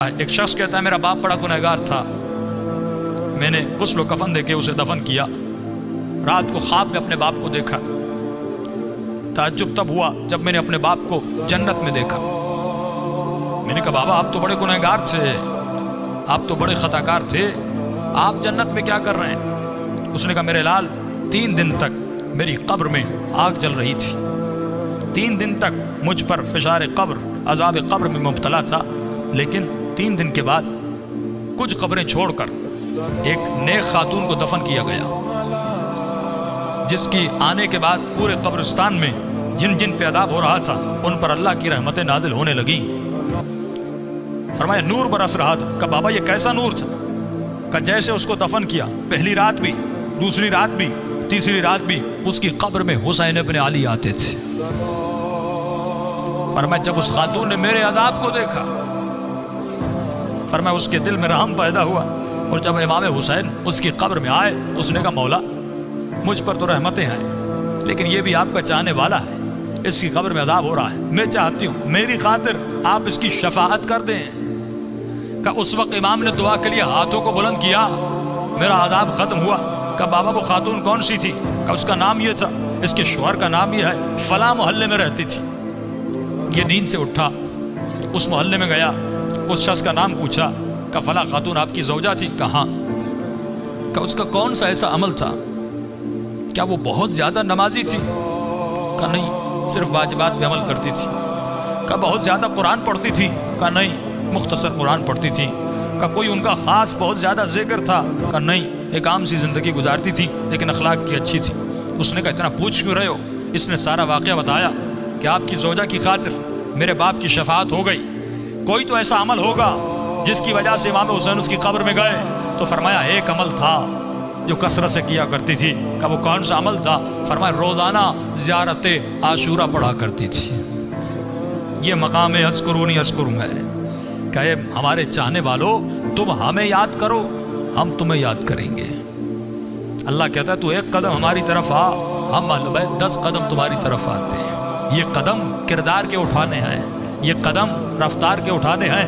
ایک شخص کہتا ہے میرا باپ بڑا گنہگار تھا، میں نے غسل و کفن دے کے اسے دفن کیا، رات کو خواب میں اپنے باپ کو دیکھا، تعجب تب ہوا جب میں نے اپنے باپ کو جنت میں دیکھا۔ میں نے کہا بابا آپ تو بڑے گنہگار تھے، آپ تو بڑے خطاکار تھے، آپ جنت میں کیا کر رہے ہیں؟ اس نے کہا میرے لال 3 دن تک میری قبر میں آگ جل رہی تھی، 3 دن تک مجھ پر فشار قبر عذاب قبر میں مبتلا تھا، لیکن 3 دن کے بعد کچھ قبریں چھوڑ کر ایک نیک خاتون کو دفن کیا گیا، جس کی آنے کے بعد پورے قبرستان میں جن جن پہ عذاب ہو رہا تھا ان پر اللہ کی رحمتیں نازل ہونے لگیں۔ فرمایا نور برس رہا تھا۔ کہا بابا یہ کیسا نور تھا؟ کہا جیسے اس کو دفن کیا، پہلی رات بھی، دوسری رات بھی، تیسری رات بھی اس کی قبر میں حسین ابن علی آتے تھے۔ فرمایا جب اس خاتون نے میرے عذاب کو دیکھا، فرمایا اس کے دل میں رحم پیدا ہوا، اور جب امام حسین اس کی قبر میں آئے اس نے کہا مولا مجھ پر تو رحمتیں ہیں، لیکن یہ بھی آپ کا چاہنے والا ہے، اس کی قبر میں عذاب ہو رہا ہے، میں چاہتی ہوں میری خاطر آپ اس کی شفاعت کر دیں۔ کہ اس وقت امام نے دعا کے لیے ہاتھوں کو بلند کیا، میرا عذاب ختم ہوا۔ کہ بابا وہ خاتون کون سی تھی؟ کہ اس کا نام یہ تھا، اس کے شوہر کا نام یہ ہے، فلاں محلے میں رہتی تھی۔ یہ نیند سے اٹھا، اس محلے میں گیا، اس شخص کا نام پوچھا، کہ فلاں خاتون آپ کی زوجہ تھی؟ کہاں؟ کہ اس کا کون سا ایسا عمل تھا؟ کیا وہ بہت زیادہ نمازی تھی؟ کہ نہیں، صرف واجبات پہ عمل کرتی تھی۔ کہ بہت زیادہ قرآن پڑھتی تھی؟ کہ نہیں، مختصر قرآن پڑھتی تھی۔ کہ کوئی ان کا خاص بہت زیادہ ذکر تھا؟ کہ نہیں، ایک عام سی زندگی گزارتی تھی لیکن اخلاق کی اچھی تھی۔ اس نے کہا اتنا پوچھ کیوں رہے ہو؟ اس نے سارا واقعہ بتایا کہ آپ کی زوجہ کی خاطر میرے باپ کی شفاعت ہو گئی، کوئی تو ایسا عمل ہوگا جس کی وجہ سے امام حسین اس کی قبر میں گئے۔ تو فرمایا ایک عمل تھا جو کثرت سے کیا کرتی تھی۔ کہ وہ کون سا عمل تھا؟ فرمایا روزانہ زیارت عاشورہ پڑھا کرتی تھی۔ یہ مقام اذکرونی اذکرکم ہے کہ ہمارے چاہنے والوں تم ہمیں یاد کرو، ہم تمہیں یاد کریں گے۔ اللہ کہتا ہے تو 1 قدم ہماری طرف آ، ہم اہل بیت 10 قدم تمہاری طرف آتے ہیں۔ یہ قدم کردار کے اٹھانے ہیں، یہ قدم رفتار کے اٹھانے ہیں،